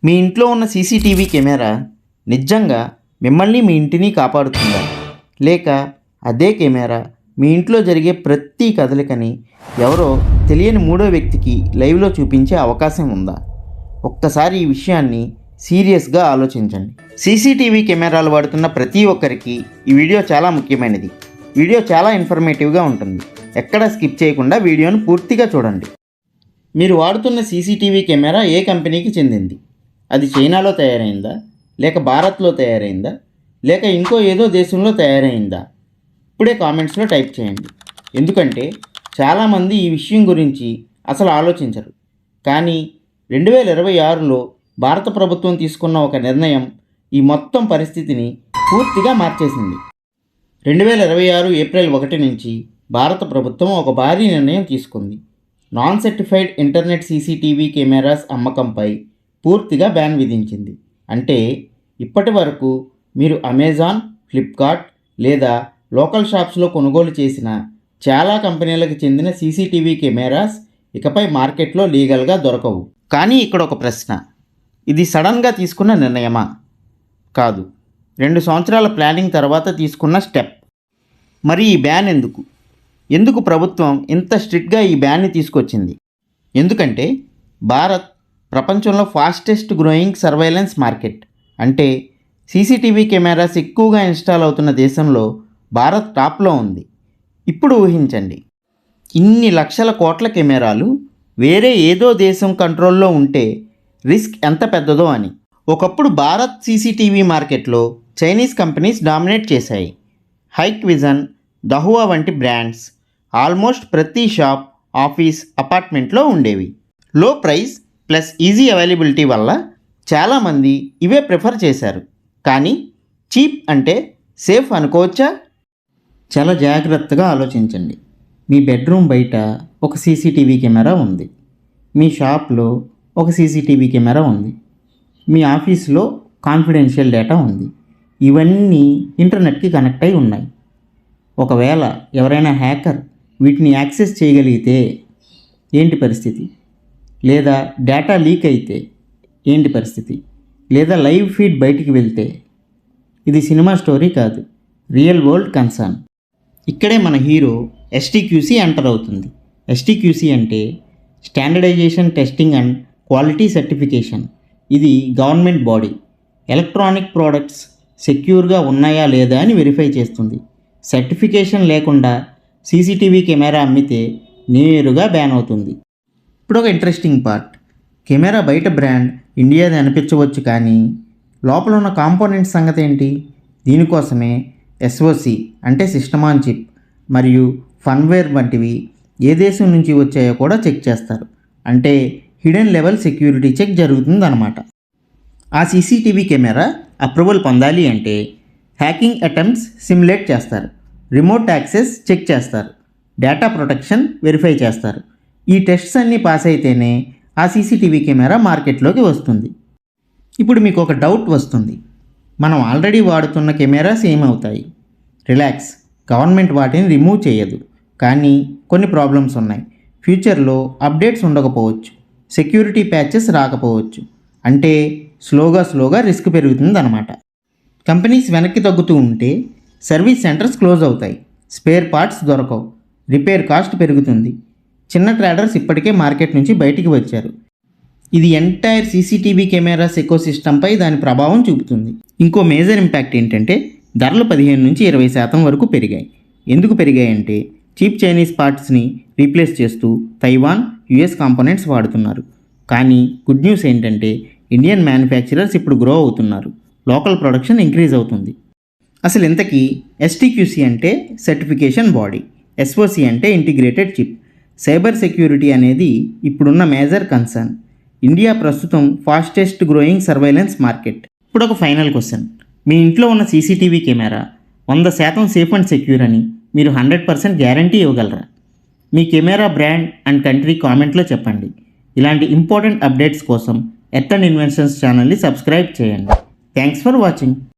మీ ఇంట్లో ఉన్న CCTV camera నిజంగా మిమ్మల్ని మీ ఇంటిని కాపాడుతుందా? లేక అదే కెమెరా మీ ఇంట్లో జరిగే ప్రతి కదలికని ఎవరో తెలియని మూడో వ్యక్తికి లైవ్లో చూపించే అవకాశం ఉందా? ఒక్కసారి ఈ విషయాన్ని సీరియస్గా ఆలోచించండి. సీసీటీవీ కెమెరాలు వాడుతున్న ప్రతి ఒక్కరికి ఈ వీడియో చాలా ముఖ్యమైనది. వీడియో చాలా ఇన్ఫర్మేటివ్గా ఉంటుంది. ఎక్కడా స్కిప్ చేయకుండా వీడియోను పూర్తిగా చూడండి. మీరు వాడుతున్న సీసీటీవీ కెమెరా ఏ కంపెనీకి చెందింది? అది చైనాలో తయారైందా, లేక భారత్లో తయారైందా, లేక ఇంకో ఏదో దేశంలో తయారైందా? ఇప్పుడే కామెంట్స్లో టైప్ చేయండి. ఎందుకంటే చాలామంది ఈ విషయం గురించి అసలు ఆలోచించరు. కానీ 2026లో భారత ప్రభుత్వం తీసుకున్న ఒక నిర్ణయం ఈ మొత్తం పరిస్థితిని పూర్తిగా మార్చేసింది. 2026 ఏప్రిల్ 1 నుంచి భారత ప్రభుత్వం ఒక భారీ నిర్ణయం తీసుకుంది. Non certified internet CCTV cameras అమ్మకంపై పూర్తిగా బ్యాన్ విధించింది. అంటే ఇప్పటి వరకు మీరు అమెజాన్, ఫ్లిప్కార్ట్ లేదా లోకల్ షాప్స్లో కొనుగోలు చేసిన చాలా కంపెనీలకు చెందిన సీసీటీవీ కెమెరాస్ ఇకపై మార్కెట్లో లీగల్గా దొరకవు. కానీ ఇక్కడ ఒక ప్రశ్న, ఇది సడన్గా తీసుకున్న నిర్ణయమా? కాదు, 2 సంవత్సరాల ప్లానింగ్ తర్వాత తీసుకున్న స్టెప్. మరి ఈ బ్యాన్ ఎందుకు ప్రభుత్వం ఇంత స్ట్రిక్ట్గా ఈ బ్యాన్ని తీసుకొచ్చింది? ఎందుకంటే భారత్ ప్రపంచంలో ఫాస్టెస్ట్ గ్రోయింగ్ సర్వైలెన్స్ మార్కెట్. అంటే సీసీటీవీ కెమెరాస్ ఎక్కువగా ఇన్స్టాల్ అవుతున్న దేశంలో భారత్ టాప్లో ఉంది. ఇప్పుడు ఊహించండి, ఇన్ని లక్షల కోట్ల కెమెరాలు వేరే ఏదో దేశం కంట్రోల్లో ఉంటే రిస్క్ ఎంత పెద్దదో అని. ఒకప్పుడు భారత్ సీసీటీవీ మార్కెట్లో చైనీస్ కంపెనీస్ డామినేట్ చేశాయి. హైక్విజన్, దహువా వంటి బ్రాండ్స్ ఆల్మోస్ట్ ప్రతి షాప్, ఆఫీస్, అపార్ట్మెంట్లో ఉండేవి. లో ప్రైస్ ప్లస్ ఈజీ అవైలబిలిటీ వల్ల చాలామంది ఇవే ప్రిఫర్ చేశారు. కానీ చీప్ అంటే సేఫ్ అనుకోవచ్చా? చాలా జాగ్రత్తగా ఆలోచించండి. మీ బెడ్రూమ్ బయట ఒక సీసీటీవీ కెమెరా ఉంది, మీ షాప్లో ఒక సీసీటీవీ కెమెరా ఉంది, మీ ఆఫీస్లో కాన్ఫిడెన్షియల్ డేటా ఉంది. ఇవన్నీ ఇంటర్నెట్కి కనెక్ట్ అయి ఉన్నాయి. ఒకవేళ ఎవరైనా హ్యాకర్ వీటిని యాక్సెస్ చేయగలిగితే ఏంటి పరిస్థితి? లేదా డేటా లీక్ అయితే ఏంటి పరిస్థితి? లేదా లైవ్ ఫీడ్ బయటికి వెళ్తే? ఇది సినిమా స్టోరీ కాదు, రియల్ వరల్డ్ కన్సర్న్. ఇక్కడే మన హీరో ఎస్టీక్యూసీ ఎంటర్ అవుతుంది. ఎస్టీక్యూసీ అంటే standardisation testing and quality certification. ఇది గవర్నమెంట్ బాడీ ఎలక్ట్రానిక్ ప్రోడక్ట్స్ సెక్యూర్గా ఉన్నాయా లేదా అని వెరిఫై చేస్తుంది. సర్టిఫికేషన్ లేకుండా సీసీటీవీ కెమెరా అమ్మితే నేరుగా బ్యాన్ అవుతుంది. ఇప్పుడు ఒక ఇంట్రెస్టింగ్ పార్ట్, కెమెరా బయట బ్రాండ్ ఇండియాది అనిపించవచ్చు, కానీ లోపల ఉన్న కాంపోనెంట్స్ సంగతి ఏంటి? దీనికోసమే ఎస్ఓసి అంటే సిస్టమ్ ఆన్ చిప్ మరియు ఫర్మ్వేర్ వంటివి ఏ దేశం నుంచి వచ్చాయో కూడా చెక్ చేస్తారు. అంటే హిడెన్ లెవెల్ సెక్యూరిటీ చెక్ జరుగుతుందన్నమాట. ఆ సీసీటీవీ కెమెరా అప్రూవల్ పొందాలి అంటే హ్యాకింగ్ అటెంప్ట్స్ సిమ్యులేట్ చేస్తారు, రిమోట్ యాక్సెస్ చెక్ చేస్తారు, డేటా ప్రొటెక్షన్ వెరిఫై చేస్తారు. ఈ టెస్ట్స్ అన్నీ పాస్ అయితేనే ఆ సీసీటీవీ కెమెరా మార్కెట్లోకి వస్తుంది. ఇప్పుడు మీకు ఒక డౌట్ వస్తుంది, మనం ఆల్రెడీ వాడుతున్న కెమెరాస్ ఏమవుతాయి? రిలాక్స్, గవర్నమెంట్ వాటిని రిమూవ్ చేయదు. కానీ కొన్ని ప్రాబ్లమ్స్ ఉన్నాయి. ఫ్యూచర్లో అప్డేట్స్ ఉండకపోవచ్చు, సెక్యూరిటీ ప్యాచెస్ రాకపోవచ్చు. అంటే స్లోగా రిస్క్ పెరుగుతుంది అన్నమాట. కంపెనీస్ వెనక్కి తగ్గుతూ ఉంటే సర్వీస్ సెంటర్స్ క్లోజ్ అవుతాయి, స్పేర్ పార్ట్స్ దొరకవు, రిపేర్ కాస్ట్ పెరుగుతుంది. చిన్న ట్రేడర్స్ ఇప్పటికే మార్కెట్ నుంచి బయటికి వచ్చారు. ఇది ఎంటైర్ సీసీటీవీ కెమెరాస్ ఎకోసిస్టంపై దాని ప్రభావం చూపుతుంది. ఇంకో మేజర్ ఇంపాక్ట్ ఏంటంటే ధరలు 15 నుంచి 20% వరకు పెరిగాయి. ఎందుకు పెరిగాయంటే చీప్ చైనీస్ పార్ట్స్ని రీప్లేస్ చేస్తూ తైవాన్, యుఎస్ కాంపోనెంట్స్ వాడుతున్నారు. కానీ గుడ్ న్యూస్ ఏంటంటే ఇండియన్ మ్యానుఫ్యాక్చరర్స్ ఇప్పుడు గ్రో అవుతున్నారు, లోకల్ ప్రొడక్షన్ ఇంక్రీజ్ అవుతుంది. అసలు ఇంతకీ ఎస్టీక్యూసీ అంటే సర్టిఫికేషన్ బాడీ, ఎస్ఓసి అంటే ఇంటిగ్రేటెడ్ చిప్. సైబర్ సెక్యూరిటీ అనేది ఇప్పుడున్న మేజర్ కన్సర్న్. ఇండియా ప్రస్తుతం ఫాస్టెస్ట్ గ్రోయింగ్ సర్వైలెన్స్ మార్కెట్. ఇప్పుడు ఒక ఫైనల్ క్వశ్చన్, మీ ఇంట్లో ఉన్న CCTV camera 100% safe and secure అని మీరు 100% గ్యారంటీ ఇవ్వగలరా? మీ కెమెరా బ్రాండ్ అండ్ కంట్రీ కామెంట్లో చెప్పండి. ఇలాంటి ఇంపార్టెంట్ అప్డేట్స్ కోసం ఎర్త్ అండ్ ఇన్వెన్షన్స్ ఛానల్ని సబ్స్క్రైబ్ చేయండి. Thanks for watching.